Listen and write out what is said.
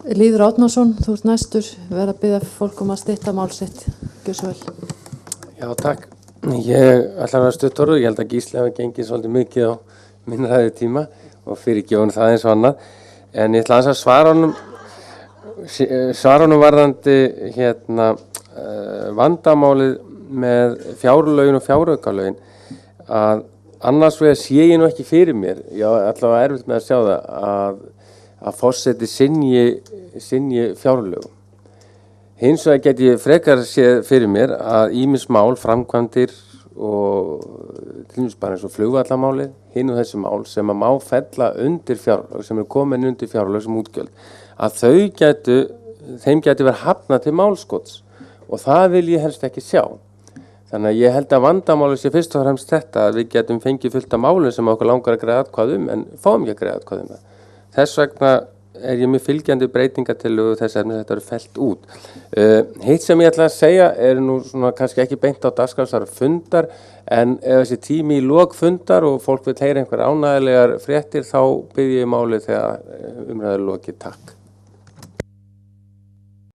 Lýður Árnason, þú ert næstur, verð að biðja fólk að stytta mál sitt. Gjörðu svo vel. Já, takk. Ég ætla að vera stuttorður. Ég held að Gísli hafi gengið svolítið mikið á minn ræðutíma og fyrirgefur það eins og annað. En ég ætla að svara honum varðandi vandamálið með fjárlögin og fjáraukalögin. Að annars vegar sé ég nú ekki fyrir mér, ég ætla að erfitt með að sjá það, að forseti synji fjárlögum. Hins vegar get ég frekar séð fyrir mér að ýmis mál, framkvæmdir og til dæmis bara eins og flugvallamálið, hinn og þessi mál sem að má fella undir fjárlög, sem komin undir fjárlög sem útgjöld, að þeim gæti verið hafnað til málskots og það vil ég helst ekki sjá. Þannig að ég held að vandamálið sé fyrst og fremst þetta að við getum fengið fullt af málum sem okkur langar að greiða atkvæði en fáum ekki að greiða atkvæði það. Þess vegna er ég með fylgjandi breytingatillögu þess að þetta eru fellt út. Hitt sem ég ætla að segja er nú svona kannski ekki beint á dagskrár fundar, en ef þessi tími í lok fundar og fólk vil heyra einhver ánægilegar fréttir þá bið ég málið þegar umræður lokið. Takk.